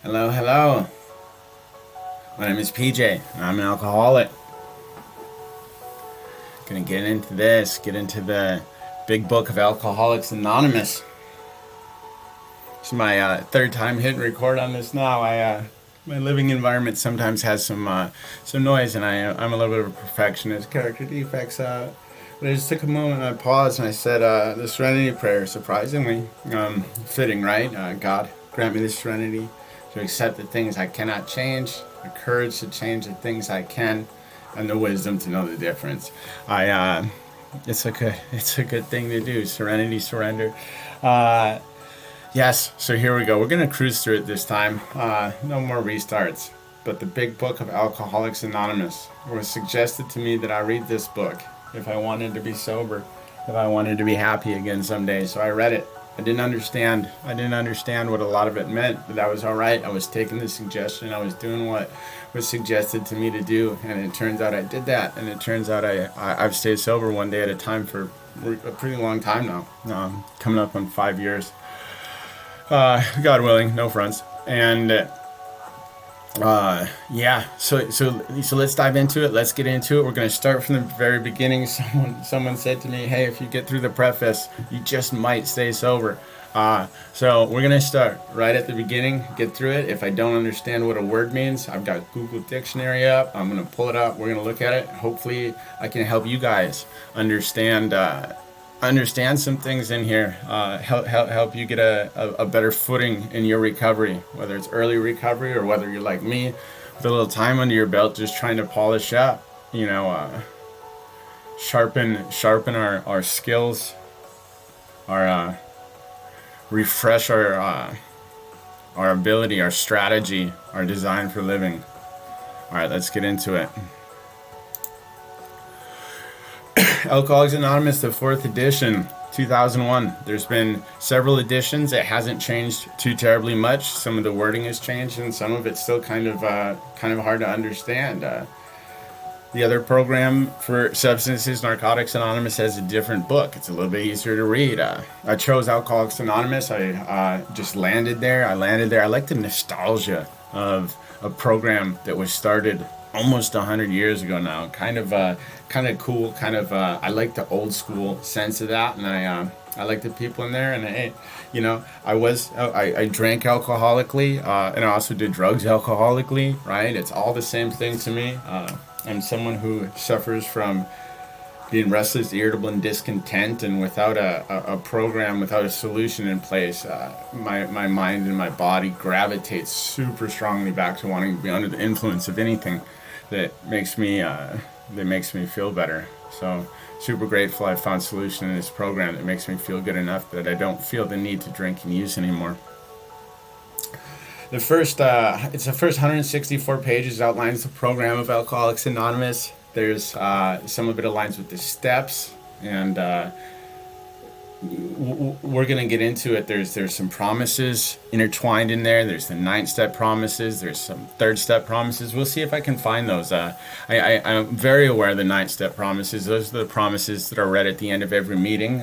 Hello, hello. My name is PJ, and I'm an alcoholic. Gonna get into the big book of Alcoholics Anonymous. It's my third time hitting record on this now. My living environment sometimes has some noise, and I'm a little bit of a perfectionist, character defects. But I just took a moment and I paused and I said the Serenity prayer, surprisingly fitting, right? God, grant me the serenity to accept the things I cannot change, the courage to change the things I can, and the wisdom to know the difference. It's a good thing to do. Serenity, surrender. Yes, so here we go. We're going to cruise through it this time. No more restarts. But the big book of Alcoholics Anonymous. It was suggested to me that I read this book if I wanted to be sober, if I wanted to be happy again someday. So I read it. I didn't understand what a lot of it meant, but that was all right. I was taking the suggestion. I was doing what was suggested to me to do, and it turns out I did that. And it turns out I've stayed sober one day at a time for a pretty long time now, coming up on 5 years. God willing, no fronts. And yeah, so let's dive into it. Let's get into it. We're going to start from the very beginning. Someone said to me, hey, if you get through the preface, you just might stay sober. So we're going to start right at the beginning, get through it. If I don't understand what a word means, I've got Google Dictionary up. I'm going to pull it up. We're going to look at it. Hopefully I can help you guys understand some things in here, help you get a better footing in your recovery, whether it's early recovery or whether you're like me with a little time under your belt just trying to polish up, sharpen our skills, refresh our ability, our strategy, our design for living. All right, let's get into it. Alcoholics Anonymous, the 4th edition, 2001. There's been several editions. It hasn't changed too terribly much. Some of the wording has changed, and some of it's still kind of hard to understand. The other program for Substances, Narcotics Anonymous, has a different book. It's a little bit easier to read. I chose Alcoholics Anonymous. I just landed there. I like the nostalgia of a program that was started almost 100 years ago now. Kind of cool. I like the old school sense of that, and I like the people in there. And I drank alcoholically, and I also did drugs alcoholically. Right? It's all the same thing to me. I'm someone who suffers from being restless, irritable, and discontent, and without a program, without a solution in place, my mind and my body gravitates super strongly back to wanting to be under the influence of anything that makes me feel better. So super grateful I found a solution in this program that makes me feel good enough that I don't feel the need to drink and use anymore. It's the first 164 pages outlines the program of Alcoholics Anonymous. There's some of it aligns with the steps, and we're going to get into it. There's some promises intertwined in there. There's the 9-step promises. There's some 3rd-step promises. We'll see if I can find those. I'm very aware of the 9-step promises. Those are the promises that are read at the end of every meeting.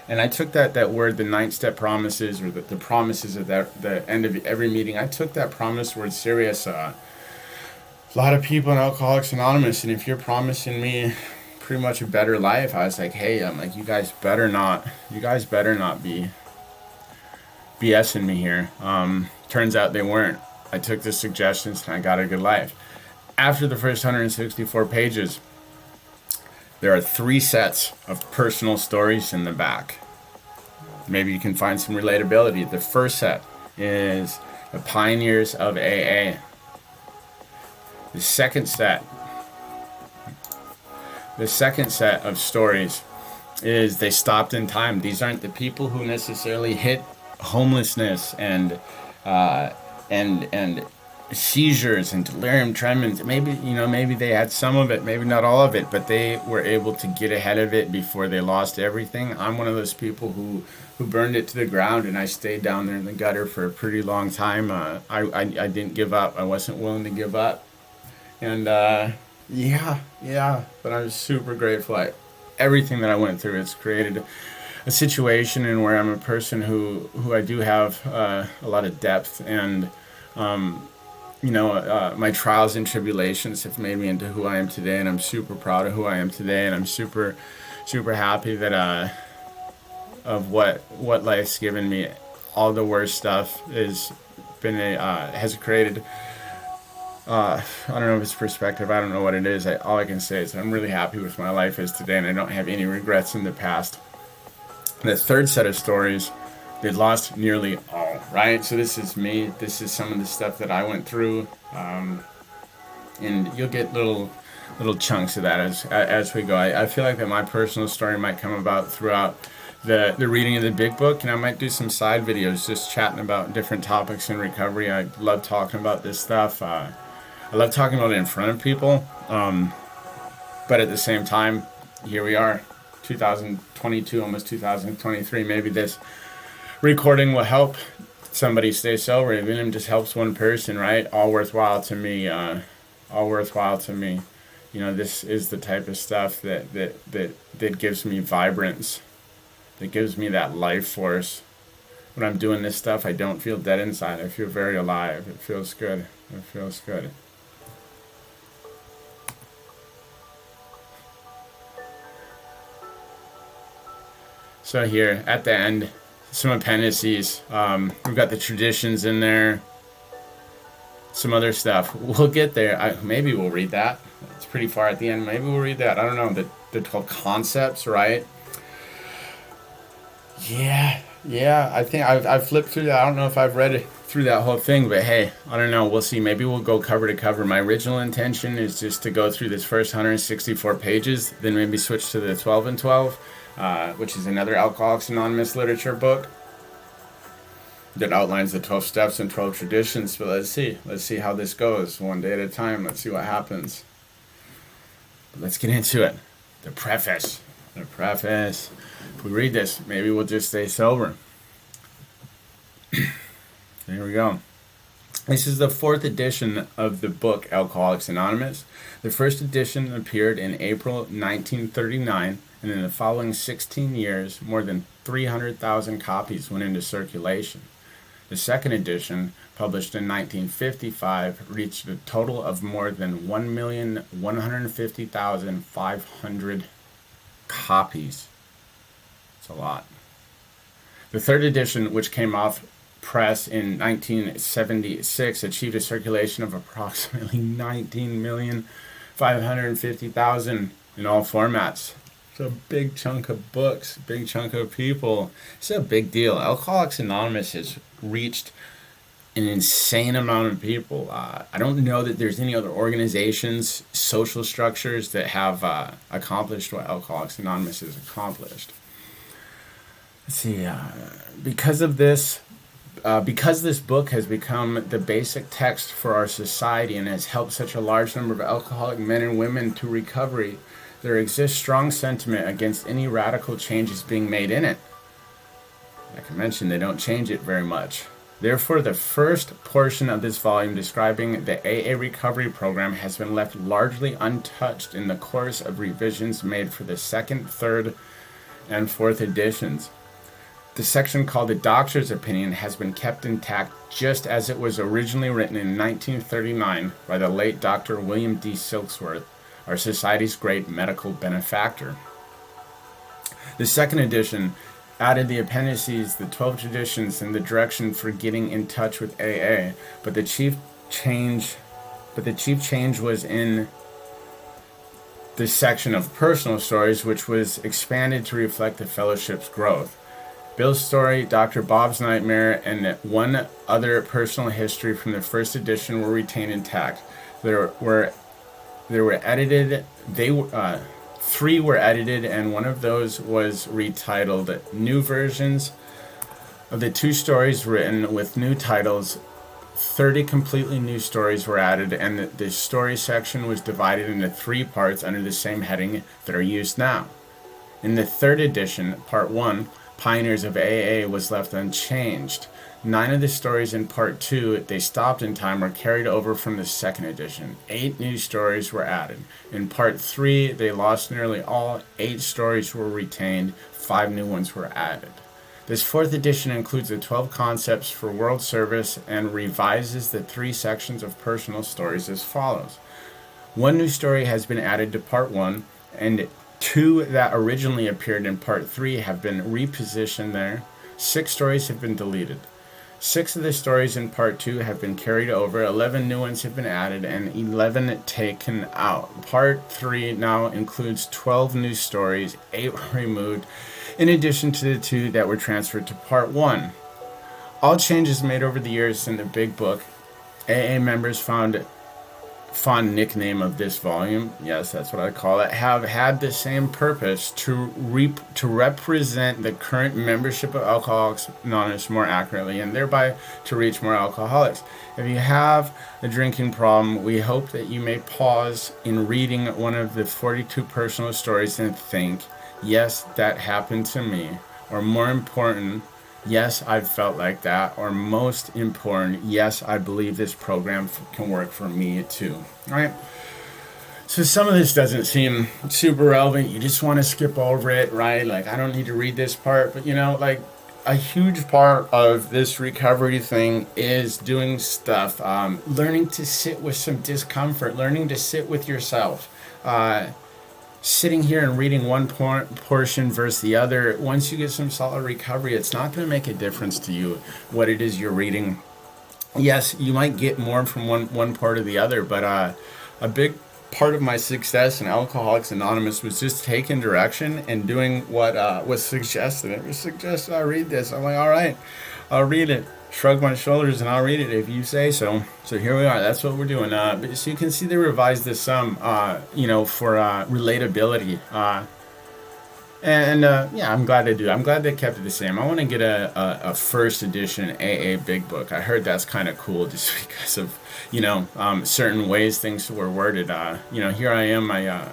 And I took that word, the 9-step promises, or the promises at the end of every meeting. I took that promise word serious. A lot of people in Alcoholics Anonymous, and if you're promising me pretty much a better life, I was like, hey, you guys better not be BSing me here. Turns out they weren't. I took the suggestions and I got a good life. After the first 164 pages, there are 3 sets of personal stories in the back. Maybe you can find some relatability. The first set is the pioneers of AA. The second set of stories is they stopped in time. These aren't the people who necessarily hit homelessness and seizures and delirium tremens. Maybe they had some of it, maybe not all of it, but they were able to get ahead of it before they lost everything. I'm one of those people who burned it to the ground, and I stayed down there in the gutter for a pretty long time. I didn't give up. I wasn't willing to give up. And but I'm super grateful. Everything that I went through, it's created a situation in where I'm a person who I do have a lot of depth and My trials and tribulations have made me into who I am today, and I'm super proud of who I am today, and I'm super, super happy that of what life's given me. All the worst stuff has created. I don't know if it's perspective. I don't know what it is. All I can say is I'm really happy with my life as today, and I don't have any regrets in the past. The third set of stories, they lost nearly all, right? So this is me. This is some of the stuff that I went through, and you'll get little chunks of that as we go. I feel like that my personal story might come about throughout the reading of the big book, and I might do some side videos just chatting about different topics in recovery. I love talking about this stuff. I love talking about it in front of people, but at the same time, here we are, 2022, almost 2023. Maybe this recording will help somebody stay sober, even if it just helps one person, right? All worthwhile to me. All worthwhile to me. This is the type of stuff that gives me vibrance, that gives me that life force. When I'm doing this stuff, I don't feel dead inside. I feel very alive. It feels good. It feels good. So here, at the end, some appendices. We've got the traditions in there. Some other stuff. We'll get there. Maybe we'll read that. It's pretty far at the end. Maybe we'll read that. I don't know. The 12 concepts, right? Yeah. I think I've flipped through that. I don't know if I've read through that whole thing, but hey, I don't know. We'll see. Maybe we'll go cover to cover. My original intention is just to go through this first 164 pages, then maybe switch to the 12 and 12. Which is another Alcoholics Anonymous literature book that outlines the 12 steps and 12 traditions. But let's see how this goes, one day at a time. Let's see what happens. But let's get into it. The preface. If we read this, maybe we'll just stay sober. There we go. This is the fourth edition of the book Alcoholics Anonymous. The first edition appeared in April 1939, and in the following 16 years, more than 300,000 copies went into circulation. The second edition, published in 1955, reached a total of more than 1,150,500 copies. It's a lot. The third edition, which came off press in 1976, achieved a circulation of approximately 19,550,000 in all formats. It's a big chunk of books, big chunk of people. It's a big deal. Alcoholics Anonymous has reached an insane amount of people. I don't know that there's any other organizations, social structures that have accomplished what Alcoholics Anonymous has accomplished. Let's see. Because this book has become the basic text for our society and has helped such a large number of alcoholic men and women to recovery, there exists strong sentiment against any radical changes being made in it. Like I mentioned, they don't change it very much. Therefore, the first portion of this volume describing the AA recovery program has been left largely untouched in the course of revisions made for the second, third, and fourth editions. The section called the Doctor's Opinion has been kept intact just as it was originally written in 1939 by the late Dr. William D. Silksworth, our society's great medical benefactor. The second edition added the appendices, the 12 traditions, and the direction for getting in touch with AA, but the chief change was in the section of personal stories, which was expanded to reflect the fellowship's growth. Bill's story, Dr. Bob's nightmare, and one other personal history from the first edition were retained intact. Three were edited, and one of those was retitled. New versions of the two stories written with new titles, 30 completely new stories were added, and the story section was divided into 3 parts under the same heading that are used now. In the third edition, Part 1, Pioneers of AA, was left unchanged. 9 of the stories in Part 2, They Stopped in Time, were carried over from the second edition. 8 new stories were added. In Part 3, They Lost Nearly All. 8 stories were retained. 5 new ones were added. This fourth edition includes the 12 concepts for world service and revises the 3 sections of personal stories as follows. 1 new story has been added to part 1, and 2 that originally appeared in part 3 have been repositioned there. 6 stories have been deleted. 6 of the stories in part 2 have been carried over, 11 new ones have been added, and 11 taken out. Part 3 now includes 12 new stories, 8 were removed, in addition to the 2 that were transferred to part 1. All changes made over the years in the Big Book. AA members found fond nickname of this volume, yes, that's what I call it, have had the same purpose to represent the current membership of Alcoholics Anonymous more accurately, and thereby to reach more alcoholics. If you have a drinking problem, we hope that you may pause in reading one of the 42 personal stories and think, yes, that happened to me, or more important, yes, I've felt like that, or most important, yes, I believe this program can work for me too. All right? So some of this doesn't seem super relevant. You just want to skip over it, right? Like, I don't need to read this part, but like a huge part of this recovery thing is doing stuff, learning to sit with some discomfort, learning to sit with yourself. Sitting here and reading one portion versus the other, once you get some solid recovery, it's not going to make a difference to you what it is you're reading. Yes, you might get more from one part or the other, but a big part of my success in Alcoholics Anonymous was just taking direction and doing what was suggested. It was suggested I read this. I'm like, all right, I'll read it. Shrug my shoulders and I'll read it if you say so. So here we are. That's what we're doing. So you can see they revised this some, for relatability. Yeah, I'm glad they do. I'm glad they kept it the same. I want to get a first edition AA Big Book. I heard that's kind of cool just because of, certain ways things were worded. Here I am. I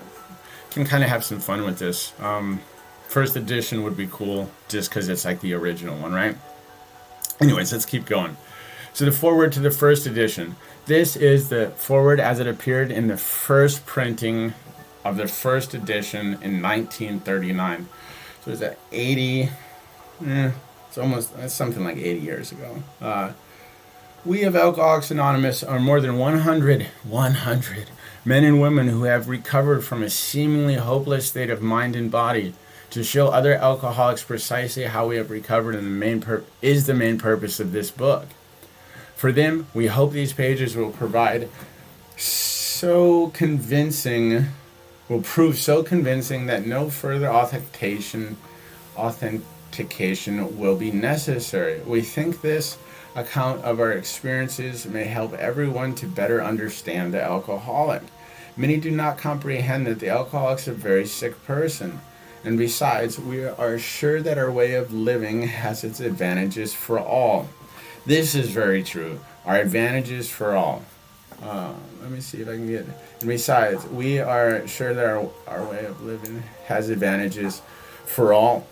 can kind of have some fun with this. First edition would be cool just because it's like the original one, right? Anyways, let's keep going. So the foreword to the first edition. This is the foreword as it appeared in the first printing of the first edition in 1939. So it's at 80, it's something like 80 years ago. We of Alcoholics Anonymous are more than 100 men and women who have recovered from a seemingly hopeless state of mind and body, to show other alcoholics precisely how we have recovered and is the main purpose of this book. For them, we hope these pages will prove so convincing that no further authentication will be necessary. We think this account of our experiences may help everyone to better understand the alcoholic. Many do not comprehend that the alcoholic is a very sick person. And besides, we are sure that our way of living has its advantages for all. This is very true. Our advantages for all. Let me see if I can get it. And besides, we are sure that our way of living has advantages for all.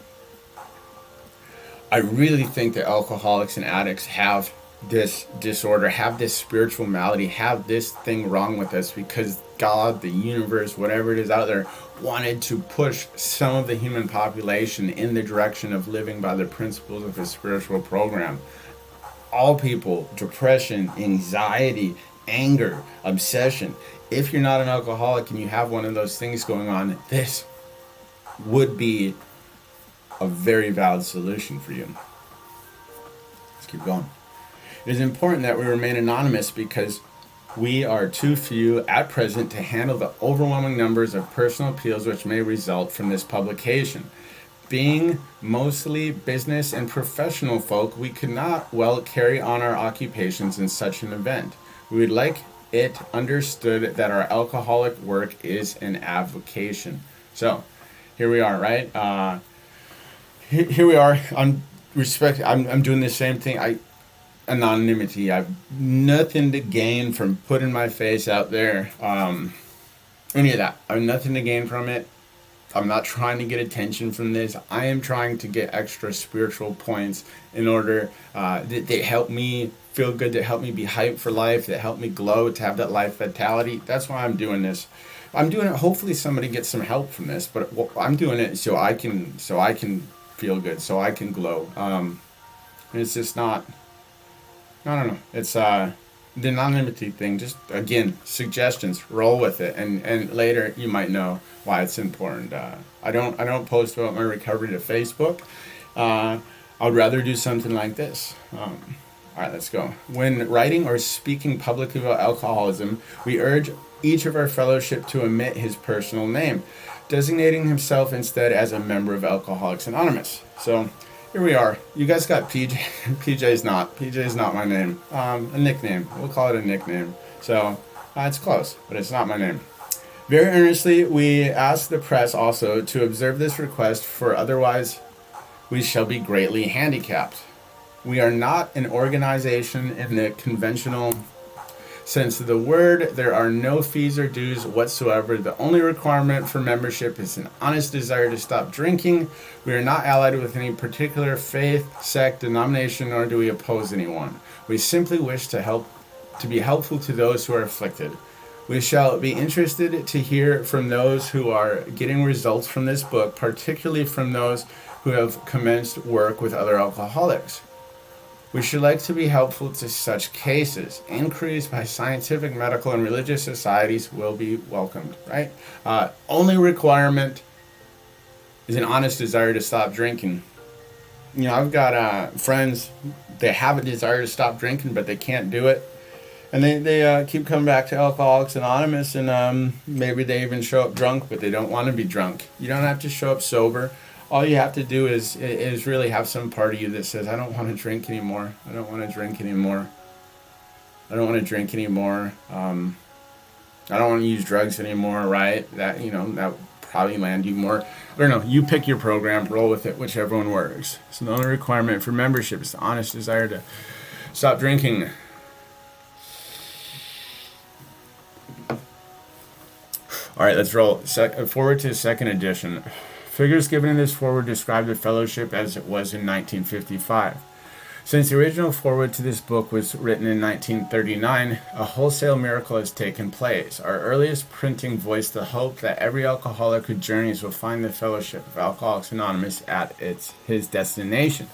I really think that alcoholics and addicts have this disorder, have this spiritual malady, have this thing wrong with us because God, the universe, whatever it is out there, wanted to push some of the human population in the direction of living by the principles of his spiritual program. All people, depression, anxiety, anger, obsession. If you're not an alcoholic and you have one of those things going on, this would be a very valid solution for you. Let's keep going. It is important that we remain anonymous because we are too few at present to handle the overwhelming numbers of personal appeals which may result from this publication. Being mostly business and professional folk, we could not well carry on our occupations in such an event. We would like it understood that our alcoholic work is an avocation. So, here we are, right? Here we are. I'm doing the same thing. Anonymity. I've nothing to gain from putting my face out there. Any of that. I have nothing to gain from it. I'm not trying to get attention from this. I am trying to get extra spiritual points in order that help me feel good, that help me be hyped for life, that help me glow, to have that life vitality. That's why I'm doing this. I'm doing it. Hopefully somebody gets some help from this, but I'm doing it so I can feel good, so I can glow. It's just not, I don't know. It's the anonymity thing. Just again, suggestions. Roll with it, and later you might know why it's important. I don't post about my recovery to Facebook. I would rather do something like this. All right, let's go. When writing or speaking publicly about alcoholism, we urge each of our fellowship to omit his personal name, designating himself instead as a member of Alcoholics Anonymous. So here we are. You guys got PJ. PJ's not. PJ's not my name. A nickname. We'll call it a nickname. So it's close, but it's not my name. Very earnestly, we ask the press also to observe this request, for otherwise we shall be greatly handicapped. We are not an organization in the conventional sense of the word. There are no fees or dues whatsoever. The only requirement for membership is an honest desire to stop drinking. We are not allied with any particular faith, sect, denomination, nor do we oppose anyone. We simply wish to be helpful to those who are afflicted. We shall be interested to hear from those who are getting results from this book, particularly from those who have commenced work with other alcoholics. We should like to be helpful to such cases. Inquiries by scientific, medical, and religious societies will be welcomed, right? Only requirement is an honest desire to stop drinking. You know, I've got friends, they have a desire to stop drinking, but they can't do it. And they keep coming back to Alcoholics Anonymous, and maybe they even show up drunk, but they don't want to be drunk. You don't have to show up sober. All you have to do is really have some part of you that says, I don't want to drink anymore. I don't want to drink anymore. I don't want to drink anymore. I don't want to use drugs anymore, right? That would probably land you more. I don't know. You pick your program, roll with it, whichever one works. So the only requirement for membership is the honest desire to stop drinking. All right, let's roll. Forward to the second edition. Figures given in this foreword describe the fellowship as it was in 1955. Since the original foreword to this book was written in 1939, a wholesale miracle has taken place. Our earliest printing voiced the hope that every alcoholic who journeys will find the fellowship of Alcoholics Anonymous at his destination.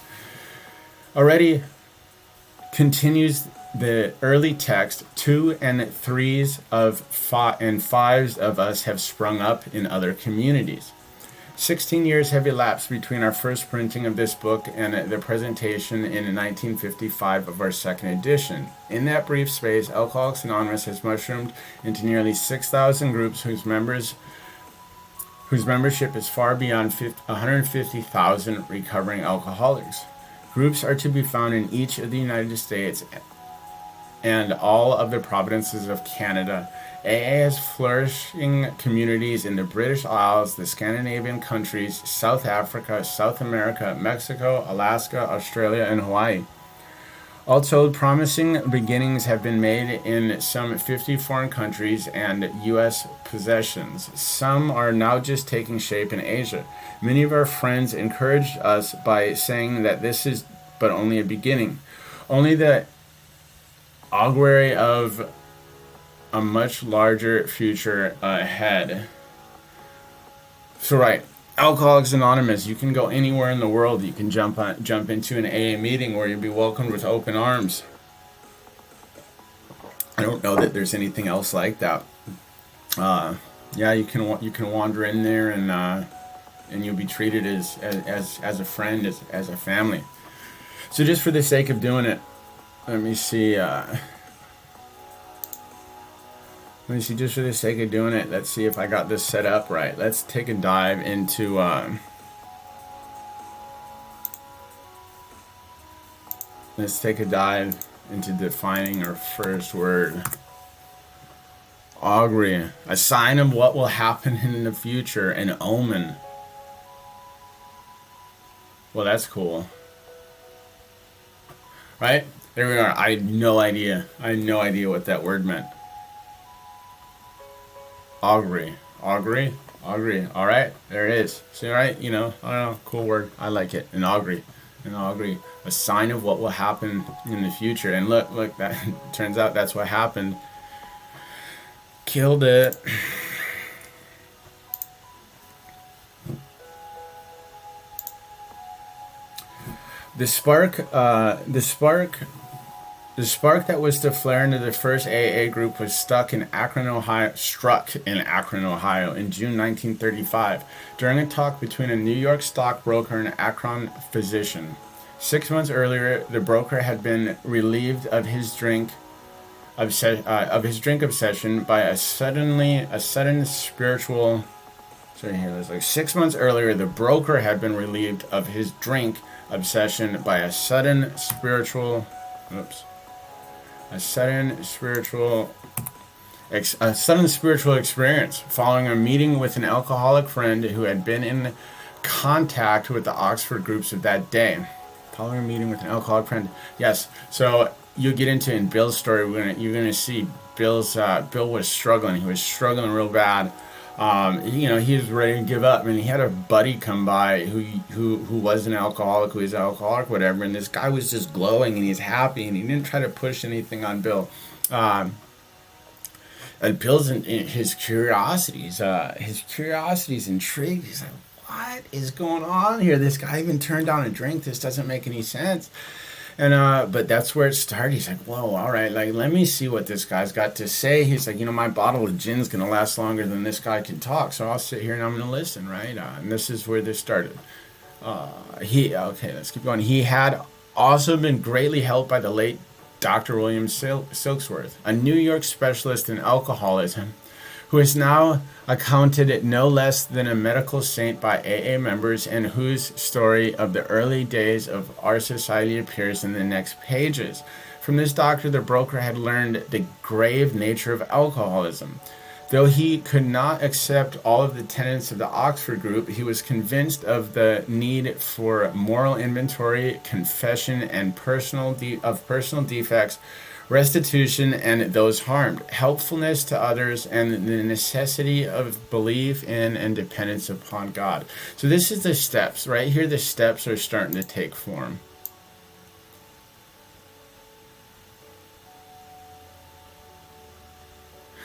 Already continues the early text, 2 and 3s and 5s of us have sprung up in other communities. 16 years have elapsed between our first printing of this book and the presentation in 1955 of our second edition. In that brief space, Alcoholics Anonymous has mushroomed into nearly 6,000 groups whose membership is far beyond 150,000 recovering alcoholics. Groups are to be found in each of the United States and all of the provinces of Canada. AA has flourishing communities in the British Isles, the Scandinavian countries, South Africa, South America, Mexico, Alaska, Australia, and Hawaii. All told, promising beginnings have been made in some 50 foreign countries and U.S. possessions. Some are now just taking shape in Asia. Many of our friends encouraged us by saying that this is but only a beginning, only the augury of a much larger future ahead. So right, Alcoholics Anonymous, you can go anywhere in the world. You can jump into an AA meeting where you'll be welcomed with open arms. I don't know that there's anything else like that. Yeah, you can wander in there and you'll be treated as a friend, as a family. So just for the sake of doing it, let me see, just for the sake of doing it, let's see if I got this set up right. Let's take a dive into, defining our first word. Augury, a sign of what will happen in the future, an omen. Well, that's cool. Right? There we are. I had no idea what that word meant. Augury. All right, there it is. See, right? I don't know, cool word. I like it. An augury, a sign of what will happen in the future. And look, that turns out that's what happened. Killed it. The spark that was to flare into the first AA group was struck in Akron, Ohio in June 1935 during a talk between a New York stockbroker and an Akron physician. 6 months earlier, the broker had been relieved of his drink obsession by a sudden spiritual. So here, there's like 6 months earlier, the broker had been relieved of his drink obsession by a sudden spiritual experience following a meeting with an alcoholic friend who had been in contact with the Oxford groups of that day. Following a meeting with an alcoholic friend. Yes. So you'll get into in Bill's story. You're gonna see Bill was struggling. He was struggling real bad. He was ready to give up, and he had a buddy come by who was an alcoholic, who is an alcoholic, whatever. And this guy was just glowing, and he's happy, and he didn't try to push anything on Bill. And Bill's in his curiosities intrigued. He's like, what is going on here? This guy even turned down a drink. This doesn't make any sense. And but that's where it started. He's like, whoa, all right, like let me see what this guy's got to say. He's like, my bottle of gin's gonna last longer than this guy can talk, so I'll sit here and I'm gonna listen, right? And this is where this started. Let's keep going. He had also been greatly helped by the late Dr. William Silksworth, a New York specialist in alcoholism, who is now accounted no less than a medical saint by AA members, and whose story of the early days of our society appears in the next pages. From this doctor, the broker had learned the grave nature of alcoholism. Though he could not accept all of the tenets of the Oxford group, he was convinced of the need for moral inventory, confession, and personal defects, restitution and those harmed, helpfulness to others, and the necessity of belief in and dependence upon God. So this is the steps. Right here, the steps are starting to take form.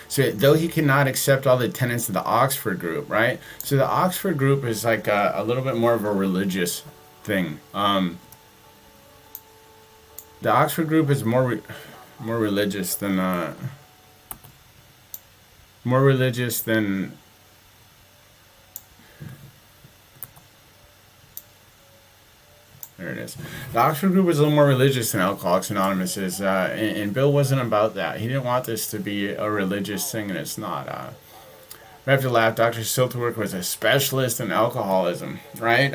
So though he could not accept all the tenets of the Oxford group, right? So the Oxford group is like a little bit more of a religious thing. The Oxford group is more religious than there it is. The Oxford group was a little more religious than Alcoholics Anonymous is, and Bill wasn't about that. He didn't want this to be a religious thing, and it's not. We have to laugh. Dr. Siltwork was a specialist in alcoholism, right?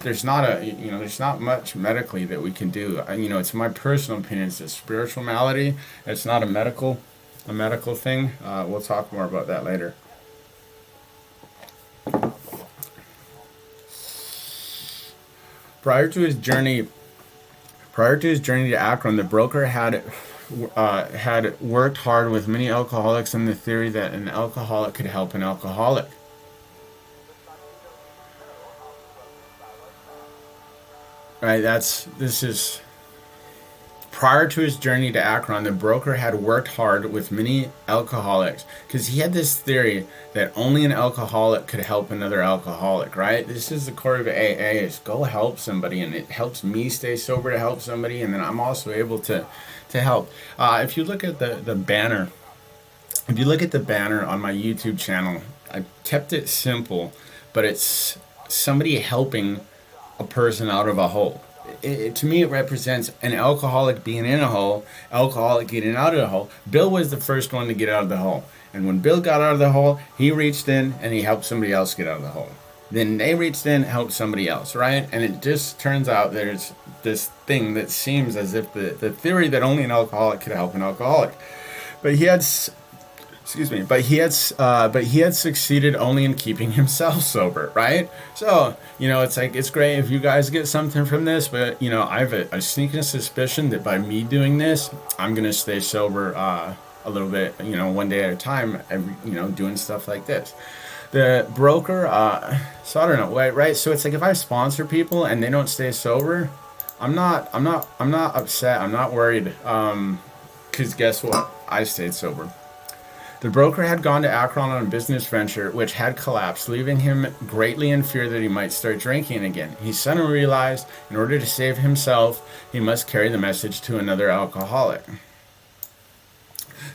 There's not much medically that we can do. It's my personal opinion. It's a spiritual malady. It's not a medical thing. We'll talk more about that later. Prior to his journey to Akron, the broker had worked hard with many alcoholics on the theory that an alcoholic could help an alcoholic. Right, prior to his journey to Akron, the broker had worked hard with many alcoholics because he had this theory that only an alcoholic could help another alcoholic, right? This is the core of AA, is go help somebody, and it helps me stay sober to help somebody, and then I'm also able to help. If you look at the banner, on my YouTube channel, I kept it simple, but it's somebody helping a person out of a hole. To me, it represents an alcoholic being in a hole, alcoholic getting out of the hole. Bill was the first one to get out of the hole. And when Bill got out of the hole, he reached in and he helped somebody else get out of the hole. Then they reached in, helped somebody else, right? And it just turns out there's this thing that seems as if the theory that only an alcoholic could help an alcoholic. But he had succeeded only in keeping himself sober, right? So, it's great if you guys get something from this, but, I have a sneaking suspicion that by me doing this, I'm going to stay sober a little bit, one day at a time, doing stuff like this. The broker, so I don't know, right? So it's like if I sponsor people and they don't stay sober, I'm not upset. I'm not worried, because guess what? I stayed sober. The broker had gone to Akron on a business venture which had collapsed, leaving him greatly in fear that he might start drinking again. He suddenly realized in order to save himself, he must carry the message to another alcoholic.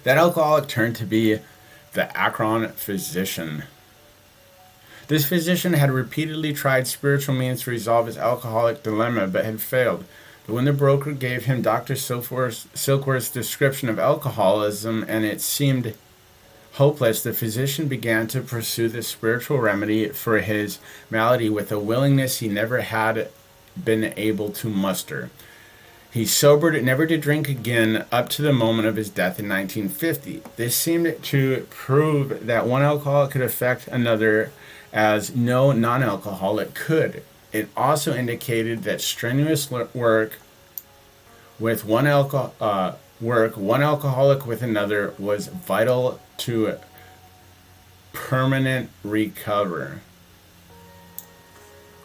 That alcoholic turned to be the Akron physician. This physician had repeatedly tried spiritual means to resolve his alcoholic dilemma but had failed. But when the broker gave him Dr. Silkworth's description of alcoholism and it seemed hopeless, the physician began to pursue the spiritual remedy for his malady with a willingness he never had been able to muster. He sobered, never to drink again, up to the moment of his death in 1950. This seemed to prove that one alcoholic could affect another as no non-alcoholic could. It also indicated that strenuous work with one alcoholic with another was vital to permanent recovery.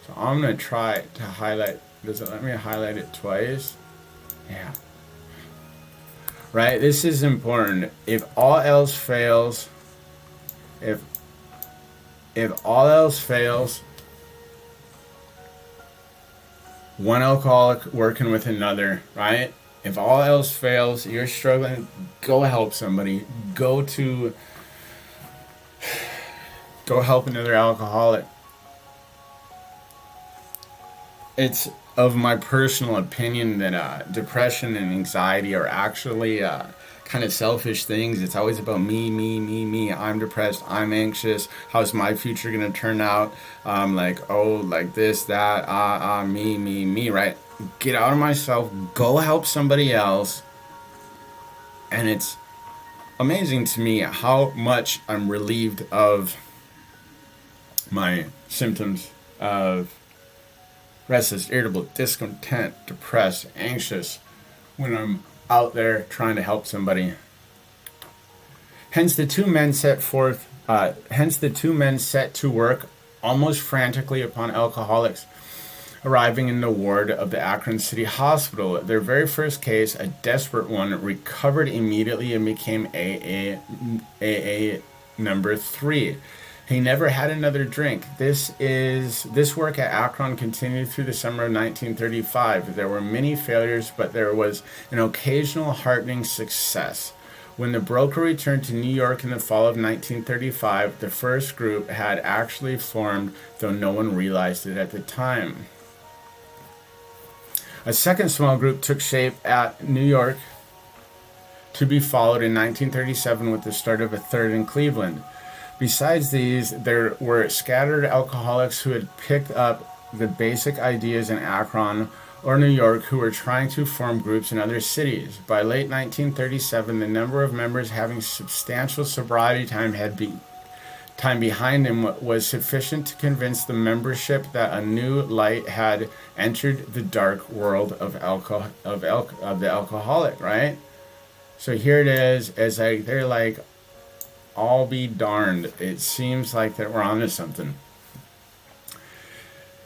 So I'm going to try to highlight. Does it let me highlight it twice? Yeah. Right? This is important. If all else fails, if all else fails, one alcoholic working with another, right? If all else fails, you're struggling, go help somebody. Go help another alcoholic. It's of my personal opinion that depression and anxiety are actually kind of selfish things. It's always about me. I'm depressed. I'm anxious. How's my future going to turn out? Like this, that, me, right? Get out of myself. Go help somebody else. And it's amazing to me how much I'm relieved of my symptoms of restless, irritable, discontent, depressed, anxious when I'm out there trying to help somebody. Hence the two men set to work almost frantically upon alcoholics arriving in the ward of the Akron City Hospital. Their very first case, a desperate one, recovered immediately and became AA number 3. He never had another drink. This work at Akron continued through the summer of 1935. There were many failures, but there was an occasional heartening success. When the broker returned to New York in the fall of 1935, the first group had actually formed, though no one realized it at the time. A second small group took shape at New York, to be followed in 1937 with the start of a third in Cleveland. Besides these, there were scattered alcoholics who had picked up the basic ideas in Akron or New York who were trying to form groups in other cities. By late 1937, the number of members having substantial sobriety time behind them was sufficient to convince the membership that a new light had entered the dark world of the alcoholic, right? So here it is, they're like, I'll be darned. It seems like that we're onto something.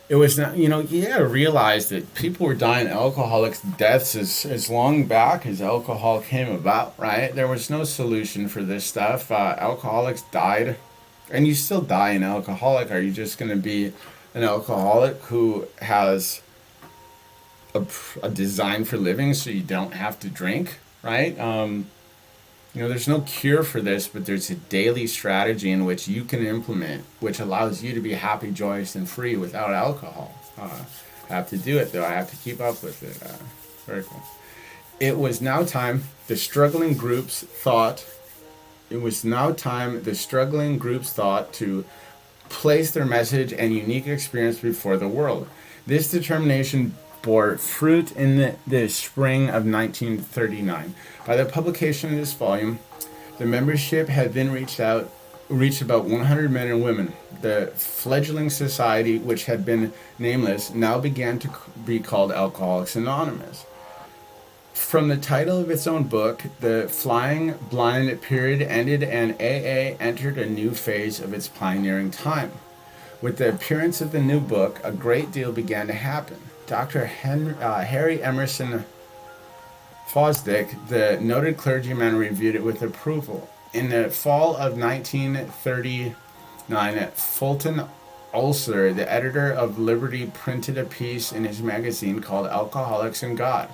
It was not, you gotta realize that people were dying alcoholics' deaths as long back as alcohol came about, right? There was no solution for this stuff. Alcoholics died, and you still die an alcoholic. Are you just going to be an alcoholic who has a design for living so you don't have to drink, right? There's no cure for this, but there's a daily strategy in which you can implement, which allows you to be happy, joyous, and free without alcohol. I have to do it, though. I have to keep up with it. Very cool. It was now time the struggling groups thought to place their message and unique experience before the world. This determination bore fruit in the spring of 1939. By the publication of this volume, the membership had then reached about 100 men and women. The fledgling society, which had been nameless, now began to be called Alcoholics Anonymous. From the title of its own book, the flying blind period ended and AA entered a new phase of its pioneering time. With the appearance of the new book, a great deal began to happen. Dr. Harry Emerson Fosdick, the noted clergyman, reviewed it with approval. In the fall of 1939, Fulton Ulster, the editor of Liberty, printed a piece in his magazine called Alcoholics and God.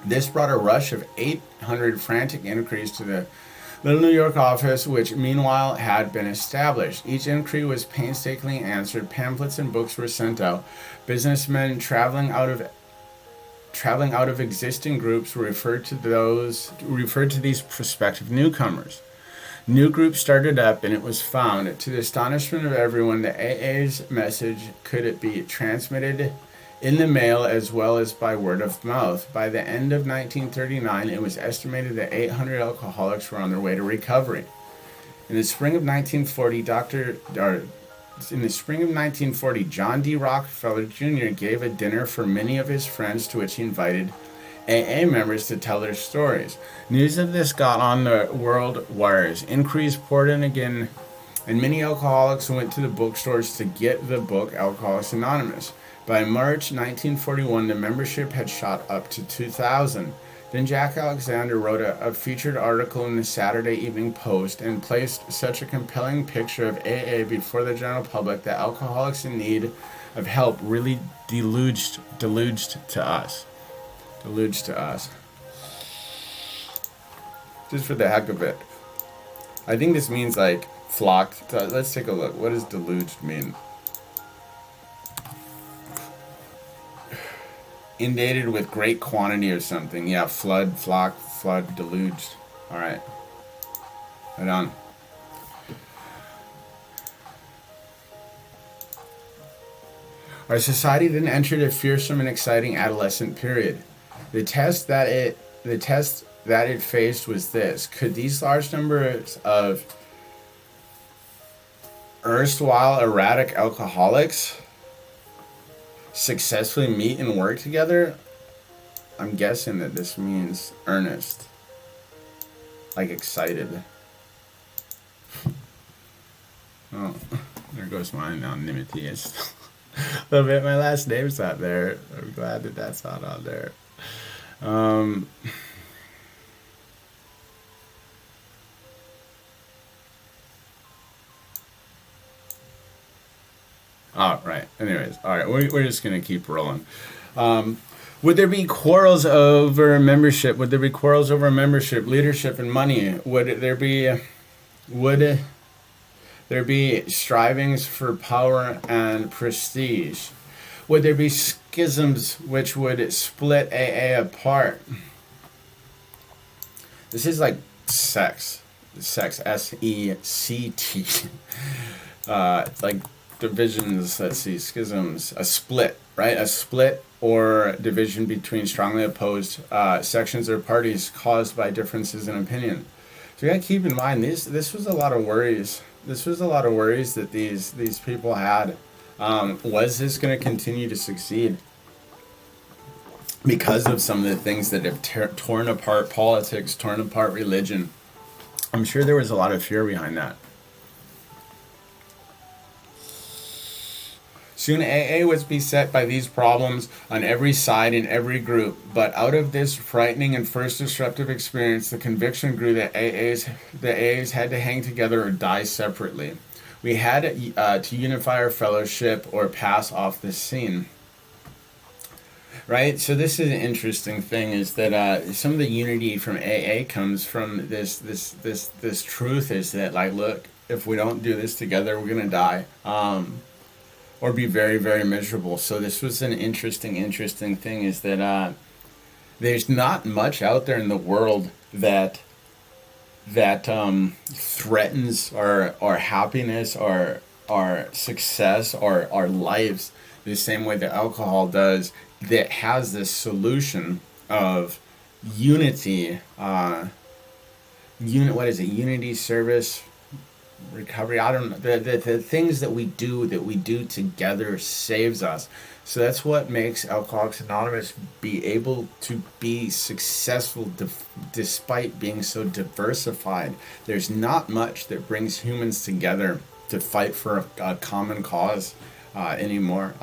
This brought a rush of 800 frantic inquiries to the Little New York office, which meanwhile had been established. Each inquiry was painstakingly answered. Pamphlets and books were sent out. Businessmen traveling out of existing groups were referred to these prospective newcomers. New groups started up, and it was found, to the astonishment of everyone, that AA's message could be transmitted in the mail as well as by word of mouth. By the end of 1939, it was estimated that 800 alcoholics were on their way to recovery. In the spring of 1940, John D. Rockefeller Jr. gave a dinner for many of his friends, to which he invited AA members to tell their stories. News of this got on the world wires. Inquiries poured in again, and many alcoholics went to the bookstores to get the book Alcoholics Anonymous. By March 1941, the membership had shot up to 2,000. Then Jack Alexander wrote a featured article in the Saturday Evening Post and placed such a compelling picture of AA before the general public that alcoholics in need of help really deluged to us. Deluged to us. Just for the heck of it. I think this means like flocked. Let's take a look. What does deluged mean? Inundated with great quantity or something. Yeah, flood, flock, flood, deluged. Alright. Right on. Our society then entered a fearsome and exciting adolescent period. The test that it faced was this: could these large numbers of erstwhile erratic alcoholics successfully meet and work together? I'm guessing that this means earnest, like excited. Oh, there goes my anonymity. It's a little bit. My last name's not there. I'm glad that that's not on there. Oh, right. Anyways, all right. We're just gonna keep rolling. Would there be quarrels over membership? Would there be quarrels over membership, leadership, and money? Would there be strivings for power and prestige? Would there be schisms which would split AA apart? This is like sex, S-E-C-T. Like divisions, let's see, schisms, a split, right? A split or division between strongly opposed sections or parties caused by differences in opinion. So you gotta keep in mind, this was a lot of worries. This was a lot of worries that these people had. Was this going to continue to succeed? Because of some of the things that have torn apart politics, torn apart religion. I'm sure there was a lot of fear behind that. Soon AA was beset by these problems on every side in every group, but out of this frightening and first disruptive experience, the conviction grew that the AAs had to hang together or die separately. We had to unify our fellowship or pass off the scene. Right? So this is an interesting thing, is that some of the unity from AA comes from this truth, is that, like, look, if we don't do this together, we're going to die. Or be very, very miserable. So this was an interesting thing, is that there's not much out there in the world that threatens our happiness, our success, our lives the same way that alcohol does, that has this solution of unity, what is it, unity, service, recovery, I don't know, the things that we do together saves us. So that's what makes Alcoholics Anonymous be able to be successful despite being so diversified. There's not much that brings humans together to fight for a common cause anymore.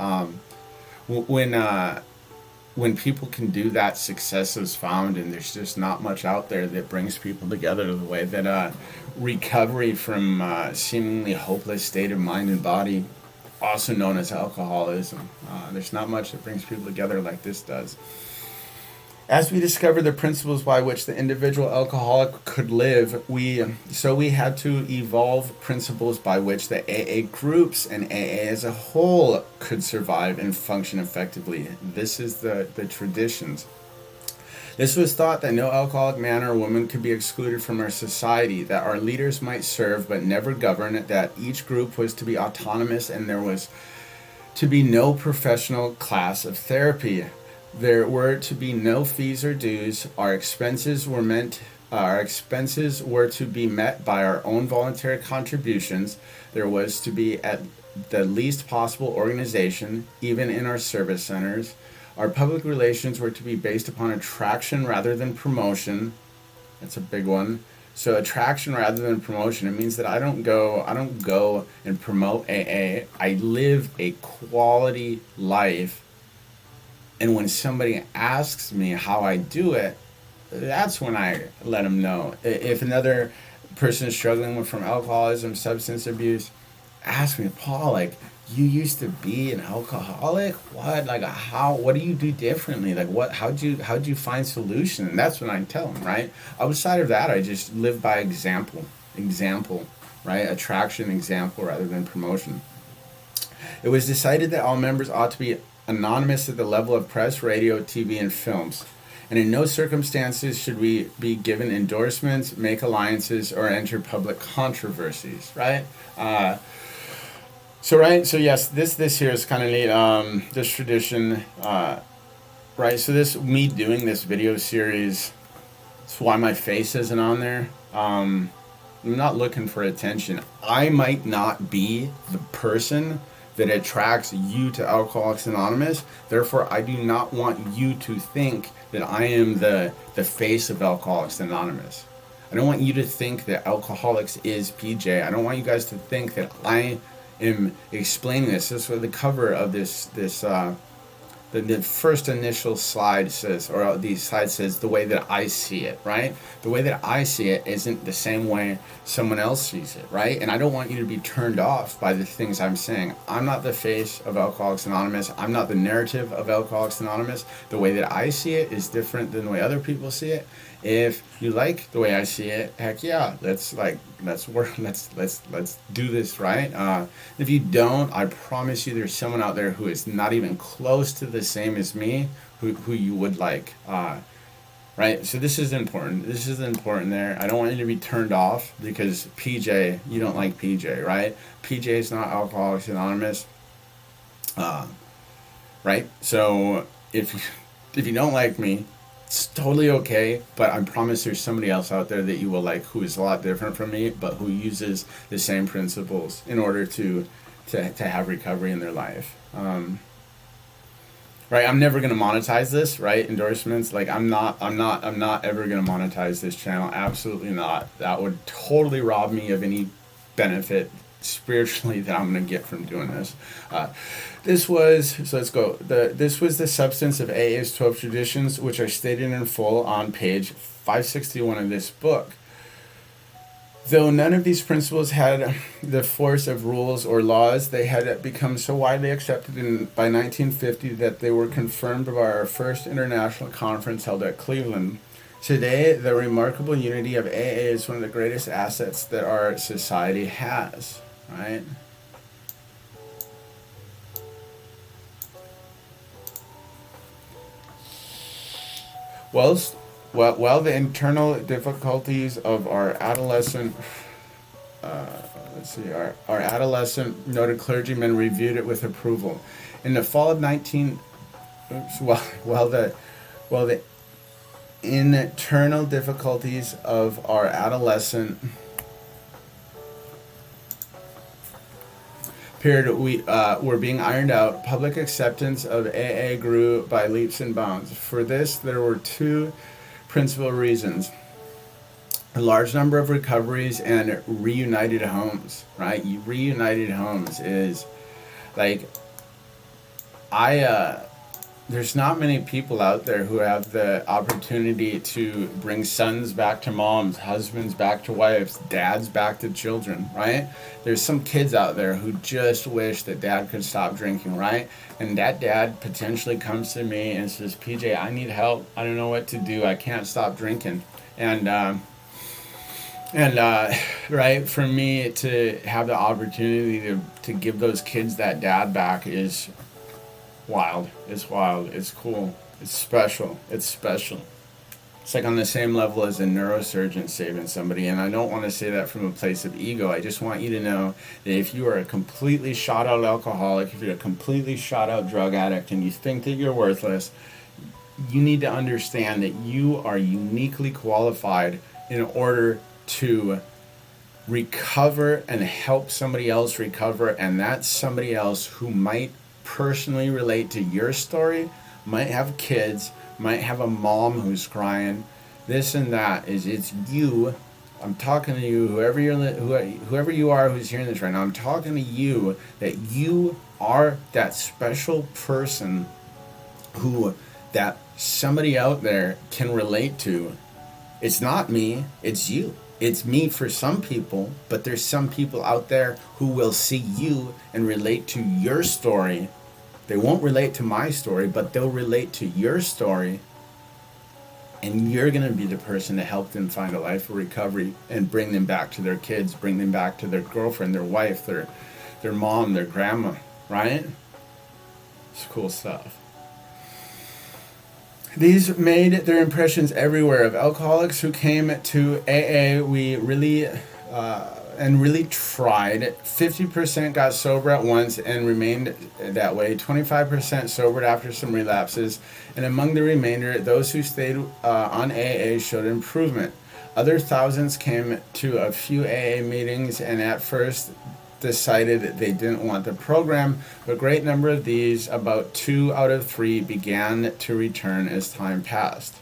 When when people can do that, success is found, and there's just not much out there that brings people together the way that recovery from seemingly hopeless state of mind and body, also known as alcoholism. There's not much that brings people together like this does. As we discovered the principles by which the individual alcoholic could live, we had to evolve principles by which the AA groups and AA as a whole could survive and function effectively. This is the traditions. This was thought that no alcoholic man or woman could be excluded from our society, that our leaders might serve but never govern, that each group was to be autonomous, and there was to be no professional class of therapy. There were to be no fees or dues. Our expenses were to be met by our own voluntary contributions. There was to be at the least possible organization, even in our service centers. Our public relations were to be based upon attraction rather than promotion. That's a big one. So attraction rather than promotion. It means that I don't go and promote AA. I live a quality life. And when somebody asks me how I do it, that's when I let them know. If another person is struggling from alcoholism, substance abuse, ask me, Paul, like, you used to be an alcoholic? What? Like, what do you do differently? Like, how'd you find solution? And that's when I tell them, right? Outside of that, I just live by example, right? Attraction, example, rather than promotion. It was decided that all members ought to be anonymous at the level of press, radio, TV, and films. And in no circumstances should we be given endorsements, make alliances, or enter public controversies, right? So yes, this here is kind of neat. This tradition, right? So me doing this video series, that's why my face isn't on there. I'm not looking for attention. I might not be the person that attracts you to Alcoholics Anonymous. Therefore, I do not want you to think that I am the face of Alcoholics Anonymous. I don't want you to think that Alcoholics is PJ. I don't want you guys to think that I am explaining this. This is what the cover of the first initial slide says, or the slide says, the way that I see it, right? The way that I see it isn't the same way someone else sees it, right? And I don't want you to be turned off by the things I'm saying. I'm not the face of Alcoholics Anonymous. I'm not the narrative of Alcoholics Anonymous. The way that I see it is different than the way other people see it. If you like the way I see it, heck yeah, let's do this, right? If you don't, I promise you there's someone out there who is not even close to the same as me who you would like, right? So this is important. This is important there. I don't want you to be turned off because PJ, you don't like PJ, right? PJ is not Alcoholics Anonymous, right? So if you don't like me, it's totally okay, but I promise there's somebody else out there that you will like who is a lot different from me, but who uses the same principles in order to have recovery in their life. Right? I'm never gonna monetize this, right? Endorsements, like I'm not ever gonna monetize this channel. Absolutely not. That would totally rob me of any benefit spiritually that I'm going to get from doing this. This was the substance of AA's 12 traditions, which are stated in full on page 561 of this book. Though none of these principles had the force of rules or laws, they had become so widely accepted by 1950 that they were confirmed by our first international conference held at Cleveland. Today, the remarkable unity of AA is one of the greatest assets that our society has, right? Well, the internal difficulties of our adolescent, our adolescent noted clergyman reviewed it with approval. In the fall of the internal difficulties of our adolescent period were being ironed out, public acceptance of AA grew by leaps and bounds. For this, there were two principal reasons: a large number of recoveries and reunited homes, right? Reunited homes is like, there's not many people out there who have the opportunity to bring sons back to moms, husbands back to wives, dads back to children, right? There's some kids out there who just wish that dad could stop drinking, right? And that dad potentially comes to me and says, PJ, I need help. I don't know what to do. I can't stop drinking. And right, for me to have the opportunity to give those kids that dad back is wild. It's wild. It's cool. It's special. It's special. It's like on the same level as a neurosurgeon saving somebody. And I don't want to say that from a place of ego. I just want you to know that if you are a completely shot out alcoholic, if you're a completely shot out drug addict, and you think that you're worthless, you need to understand that you are uniquely qualified in order to recover and help somebody else recover. And that's somebody else who might personally relate to your story, might have kids, might have a mom who's crying, this and that. It's you. I'm talking to you, whoever you are who's hearing this right now. I'm talking to you, that you are that special person who that somebody out there can relate to. It's not me, it's you. It's me for some people, but there's some people out there who will see you and relate to your story. They won't relate to my story, but they'll relate to your story. And you're going to be the person to help them find a life of recovery and bring them back to their kids, bring them back to their girlfriend, their wife, their mom, their grandma, right? It's cool stuff. These made their impressions everywhere. Of alcoholics who came to AA, we really tried. 50% got sober at once and remained that way. 25% sobered after some relapses. And among the remainder, those who stayed on AA showed improvement. Other thousands came to a few AA meetings and at first decided they didn't want the program. A great number of these, about 2 out of 3, began to return as time passed.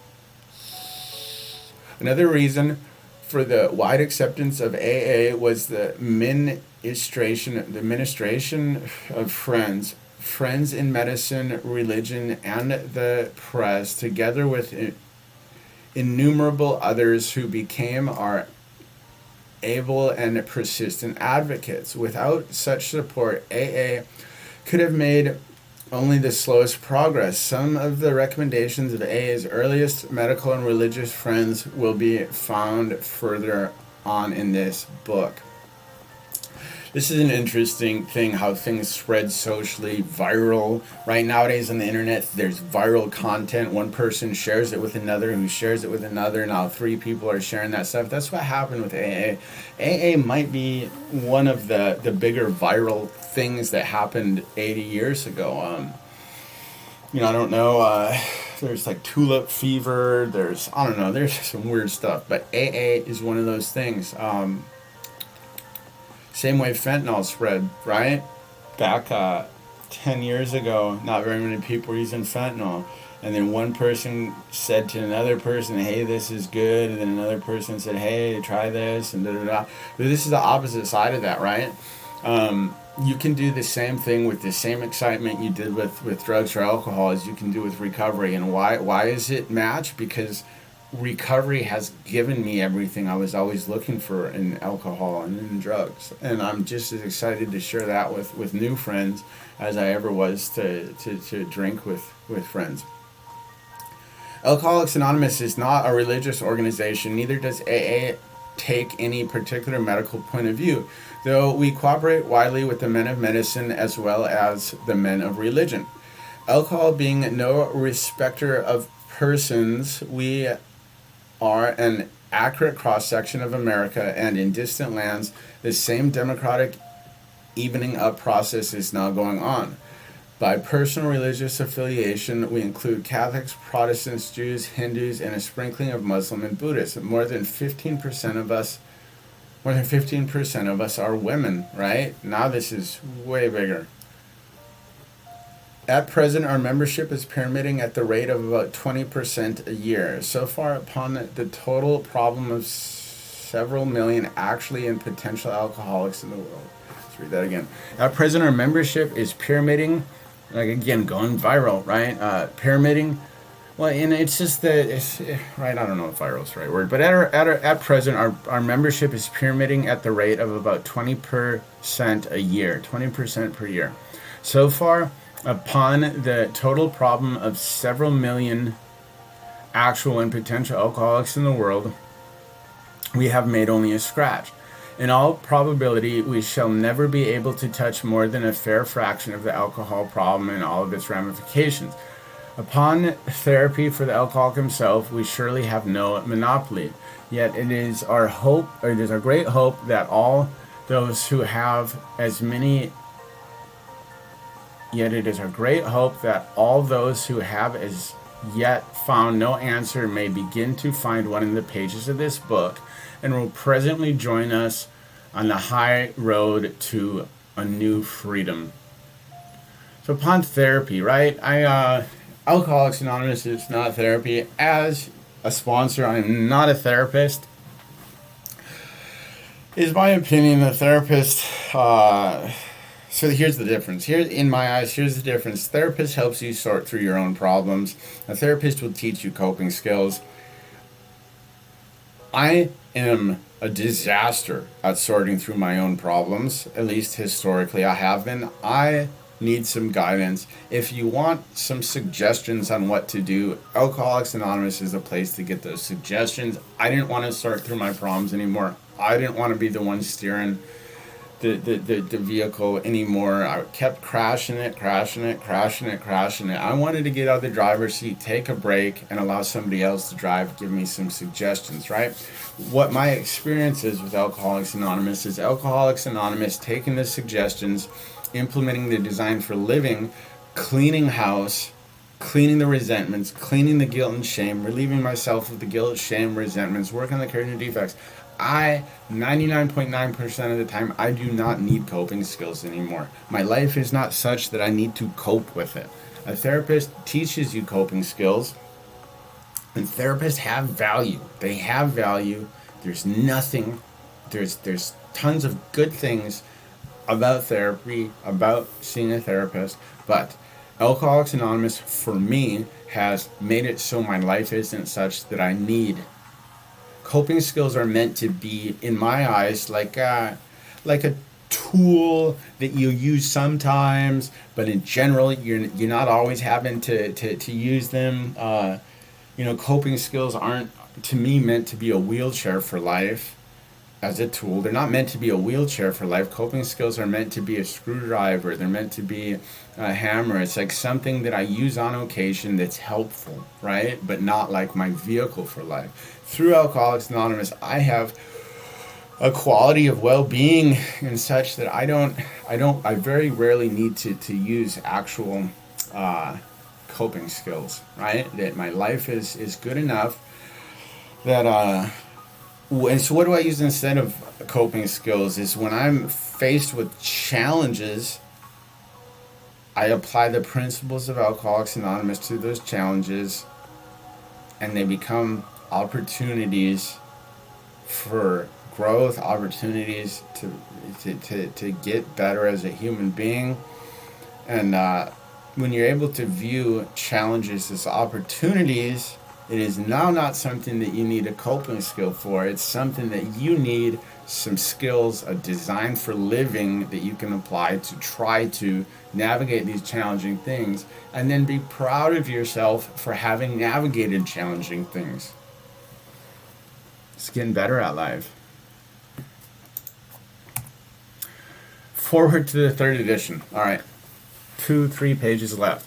Another reason for the wide acceptance of AA was the administration of friends in medicine, religion, and the press, together with innumerable others who became our able and persistent advocates. Without such support, AA could have made only the slowest progress. Some of the recommendations of AA's earliest medical and religious friends will be found further on in this book. This is an interesting thing, how things spread socially, viral. Right nowadays on the internet, there's viral content. One person shares it with another, who shares it with another. Now 3 people are sharing that stuff. That's what happened with AA. AA might be one of the bigger viral things that happened 80 years ago. I don't know. There's like tulip fever. There's some weird stuff. But AA is one of those things. Same way fentanyl spread, right? Back 10 years ago, not very many people were using fentanyl. And then one person said to another person, hey, this is good. And then another person said, hey, try this, and da-da-da. But this is the opposite side of that, right? You can do the same thing with the same excitement you did with drugs or alcohol as you can do with recovery. And why is it match? Because recovery has given me everything I was always looking for in alcohol and in drugs. And I'm just as excited to share that with new friends as I ever was to drink with friends. Alcoholics Anonymous is not a religious organization, neither does AA take any particular medical point of view, though we cooperate widely with the men of medicine as well as the men of religion. Alcohol being no respecter of persons, we are an accurate cross-section of America, and in distant lands, the same democratic evening up process is now going on. By personal religious affiliation, we include Catholics, Protestants, Jews, Hindus, and a sprinkling of Muslim and Buddhists. More than 15% of us are women, right? Now this is way bigger. At present, our membership is pyramiding at the rate of about 20% a year. So far, upon the total problem of several million actually and potential alcoholics in the world. Let's read that again. At present, our membership is pyramiding like again going viral, right? Pyramiding. Well, and it's just that it's right. I don't know if viral is the right word, but at present, our membership is pyramiding at the rate of about 20% a year, 20% per year. So far, upon the total problem of several million actual and potential alcoholics in the world, we have made only a scratch. In all probability, we shall never be able to touch more than a fair fraction of the alcohol problem and all of its ramifications. Upon therapy for the alcoholic himself, we surely have no monopoly. Yet it is our hope, or it is our great hope, that all those who have as many Yet it is our great hope that all those who have as yet found no answer may begin to find one in the pages of this book, and will presently join us on the high road to a new freedom. So upon therapy, right? Alcoholics Anonymous is not therapy. As a sponsor, I'm not a therapist. Is my opinion a therapist? So here's the difference. Here, in my eyes, here's the difference. Therapist helps you sort through your own problems. A therapist will teach you coping skills. I am a disaster at sorting through my own problems. At least historically, I have been. I need some guidance. If you want some suggestions on what to do, Alcoholics Anonymous is a place to get those suggestions. I didn't want to sort through my problems anymore. I didn't want to be the one steering the vehicle anymore. I kept crashing it. I wanted to get out of the driver's seat, take a break, and allow somebody else to drive, give me some suggestions, right? What my experience is with Alcoholics Anonymous is Alcoholics Anonymous taking the suggestions, implementing the design for living, cleaning house, cleaning the resentments, cleaning the guilt and shame, relieving myself of the guilt, shame, resentments, working on the character defects. 99.9% of the time, I do not need coping skills anymore. My life is not such that I need to cope with it. A therapist teaches you coping skills, and therapists have value. They have value. There's tons of good things about therapy, about seeing a therapist, but Alcoholics Anonymous, for me, has made it so my life isn't such that I need. Coping skills are meant to be, in my eyes, like a tool that you use sometimes, but in general, you're not always having to use them. Coping skills aren't, to me, meant to be a wheelchair for life as a tool. They're not meant to be a wheelchair for life. Coping skills are meant to be a screwdriver. They're meant to be a hammer. It's like something that I use on occasion that's helpful, right? But not like my vehicle for life. Through Alcoholics Anonymous, I have a quality of well-being and such that I very rarely need to use actual coping skills, right? That my life is good enough that and so what do I use instead of coping skills is when I'm faced with challenges, I apply the principles of Alcoholics Anonymous to those challenges, and they become opportunities for growth, opportunities to get better as a human being. And when you're able to view challenges as opportunities, it is now not something that you need a coping skill for. It's something that you need some skills, a design for living that you can apply to try to navigate these challenging things, and then be proud of yourself for having navigated challenging things. It's getting better at life. Forward to the third edition. All right, 2-3 pages left.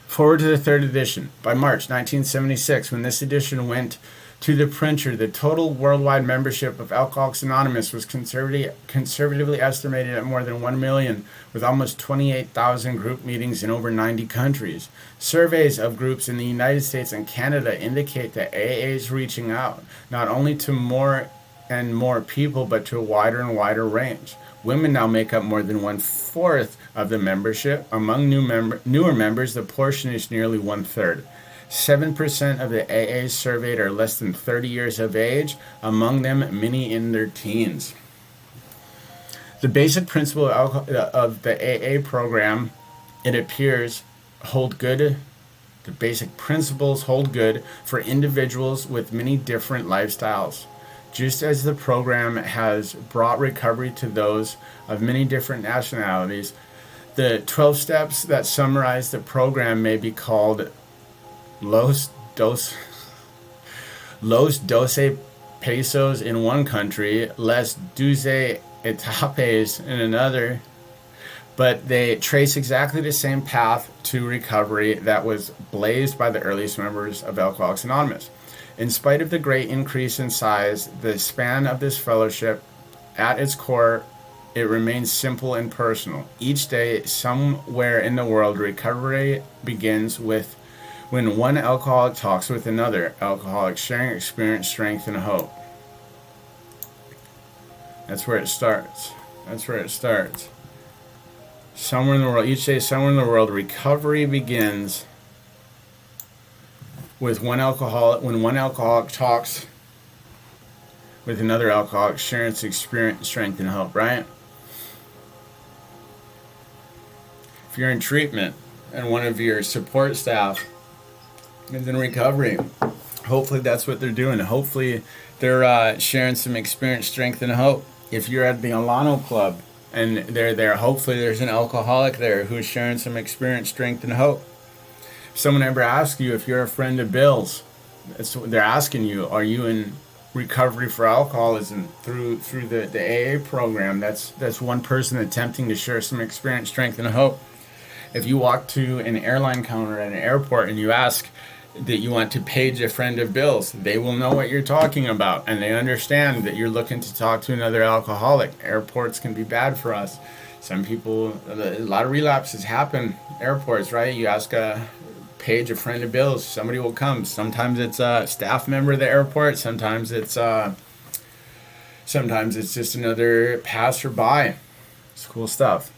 Forward to the third edition. By March 1976, when this edition went to the printer, the total worldwide membership of Alcoholics Anonymous was conservatively estimated at more than 1 million, with almost 28,000 group meetings in over 90 countries. Surveys of groups in the United States and Canada indicate that AA is reaching out, not only to more and more people, but to a wider and wider range. Women now make up more than 1/4 of the membership. Among newer members, the portion is nearly 1/3. 7% of the AAs surveyed are less than 30 years of age, among them many in their teens. The basic principle of the AA program, it appears, hold good. The basic principles hold good for individuals with many different lifestyles. Just as the program has brought recovery to those of many different nationalities, the 12 steps that summarize the program may be called Los Dos Pesos in one country, Les 12 Etapes in another, but they trace exactly the same path to recovery that was blazed by the earliest members of Alcoholics Anonymous. In spite of the great increase in size, the span of this fellowship, at its core, it remains simple and personal. Each day, somewhere in the world, recovery begins with when one alcoholic talks with another alcoholic, sharing experience, strength, and hope. That's where it starts. That's where it starts. Somewhere in the world, each day, somewhere in the world, recovery begins with one alcoholic. When one alcoholic talks with another alcoholic, sharing its experience, strength, and hope. Right? If you're in treatment and one of your support staff is in recovery, hopefully that's what they're doing. Hopefully they're sharing some experience, strength, and hope. If you're at the Alano Club and they're there, hopefully there's an alcoholic there who's sharing some experience, strength, and hope. If someone ever asks you if you're a friend of Bill's, they're asking you, are you in recovery for alcoholism through the AA program? That's one person attempting to share some experience, strength, and hope. If you walk to an airline counter at an airport and you ask that you want to page a friend of Bill's, they will know what you're talking about, and they understand that you're looking to talk to another alcoholic. Airports can be bad for us. Some people, a lot of relapses happen airports, right? You ask a page a friend of Bill's, somebody will come. Sometimes it's a staff member of the airport. Sometimes it's just another passerby. It's cool stuff.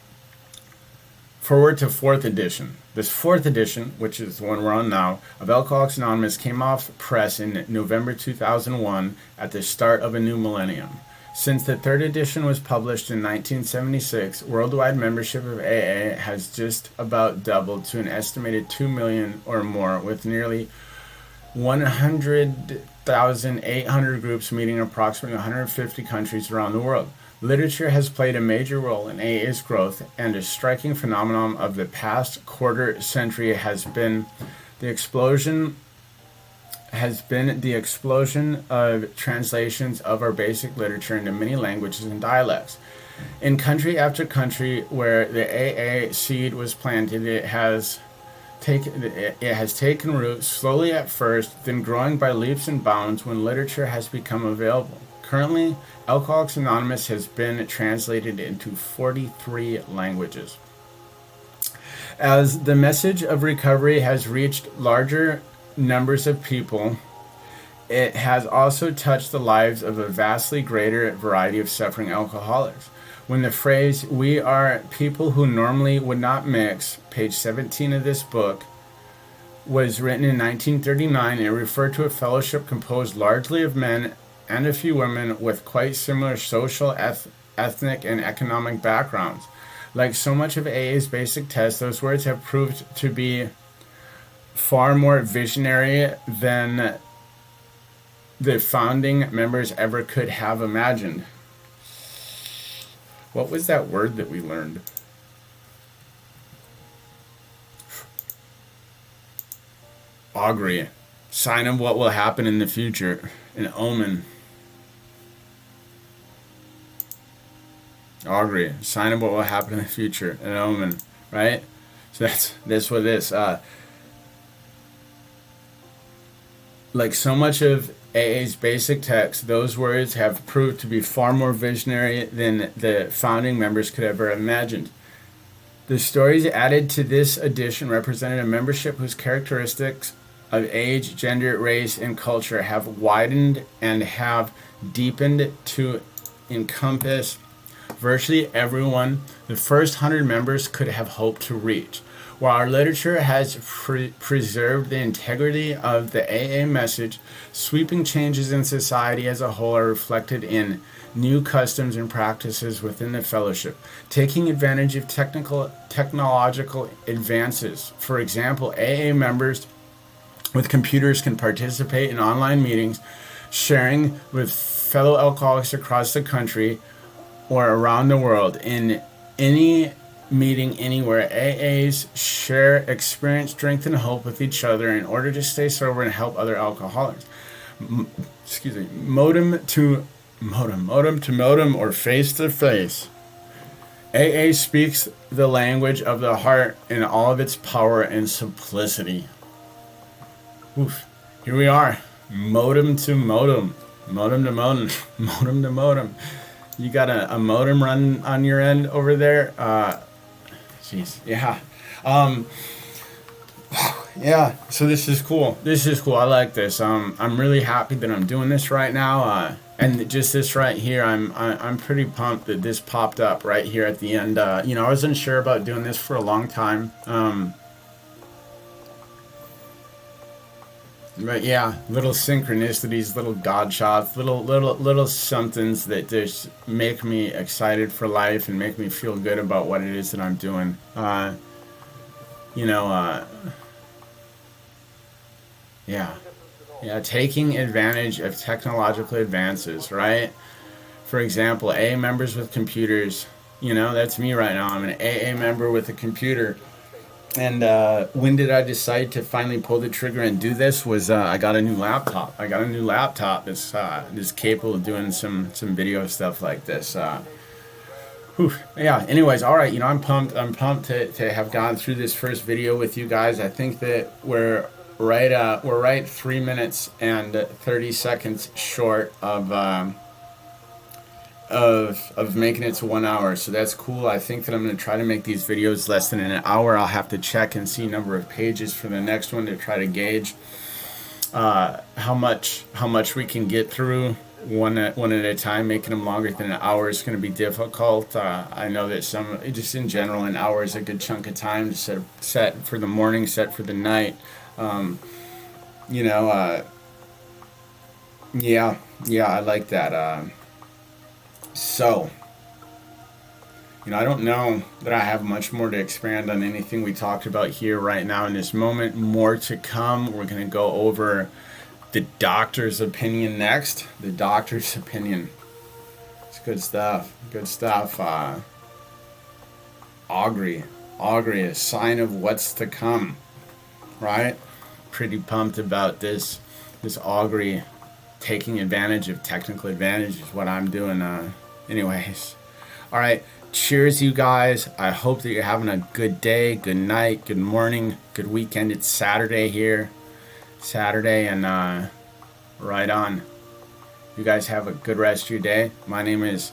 Forward to 4th edition. This 4th edition, which is the one we're on now, of Alcoholics Anonymous came off press in November 2001 at the start of a new millennium. Since the 3rd edition was published in 1976, worldwide membership of AA has just about doubled to an estimated 2 million or more, with nearly 100,800 groups meeting in approximately 150 countries around the world. Literature has played a major role in AA's growth, and a striking phenomenon of the past quarter century has been the explosion of translations of our basic literature into many languages and dialects. In country after country where the AA seed was planted, it has taken root, slowly at first, then growing by leaps and bounds when literature has become available. Currently, Alcoholics Anonymous has been translated into 43 languages. As the message of recovery has reached larger numbers of people, it has also touched the lives of a vastly greater variety of suffering alcoholics. When the phrase, "we are people who normally would not mix," page 17 of this book, was written in 1939, it referred to a fellowship composed largely of men and a few women with quite similar social, ethnic, and economic backgrounds. Like so much of AA's basic text, those words have proved to be far more visionary than the founding members ever could have imagined. What was that word that we learned? Augury. Sign of what will happen in the future. An omen. Augury. Sign of what will happen in the future. An omen. Right? So that's what it is. Like so much of AA's basic text, those words have proved to be far more visionary than the founding members could ever have imagined. The stories added to this edition represented a membership whose characteristics of age, gender, race, and culture have widened and have deepened to encompass virtually everyone the first 100 members could have hoped to reach. While our literature has preserved the integrity of the AA message, sweeping changes in society as a whole are reflected in new customs and practices within the fellowship, taking advantage of technological advances. For example, AA members with computers can participate in online meetings, sharing with fellow alcoholics across the country or around the world. In any meeting anywhere, AAs share experience, strength, and hope with each other in order to stay sober and help other alcoholics. Excuse me. Modem to modem, or face to face. AA speaks the language of the heart in all of its power and simplicity. Oof. Here we are. Modem to modem. Modem to modem. Modem to modem. You got a modem run on your end over there? Jeez. Yeah. Yeah. So this is cool. This is cool. I like this. I'm really happy that I'm doing this right now. And just this right here, I'm pretty pumped that this popped up right here at the end. I wasn't sure about doing this for a long time. But yeah, little synchronicities, little God shots, little somethings that just make me excited for life and make me feel good about what it is that I'm doing. Yeah, taking advantage of technological advances, right? For example, AA members with computers. That's me right now. I'm an AA member with a computer. And when did I decide to finally pull the trigger and do this? Was I got a new laptop. I got a new laptop that's capable of doing some video stuff like this. Yeah. Anyways, all right. I'm pumped. I'm pumped to have gone through this first video with you guys. I think that we're right 3 minutes and 30 seconds short of making it to 1 hour, so that's cool. I think that I'm going to try to make these videos less than an hour. I'll have to check and see number of pages for the next one to try to gauge how much we can get through one at a time. Making them longer than an hour is going to be difficult. I know that just in general, an hour is a good chunk of time to set for the morning, set for the night. Yeah, I like that. So, I don't know that I have much more to expand on anything we talked about here right now in this moment. More to come. We're going to go over the doctor's opinion next. The doctor's opinion. It's good stuff. Good stuff. Augury, a sign of what's to come. Right? Pretty pumped about this augury. Taking advantage of technical advantage is what I'm doing. Anyways, all right. Cheers, you guys. I hope that you're having a good day, good night, good morning, good weekend. It's Saturday here. Saturday, and right on. You guys have a good rest of your day. My name is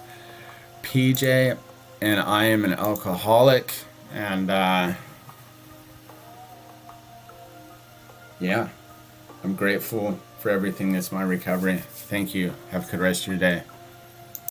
PJ, and I am an alcoholic. And yeah, I'm grateful for everything that's my recovery. Thank you. Have a good rest of your day.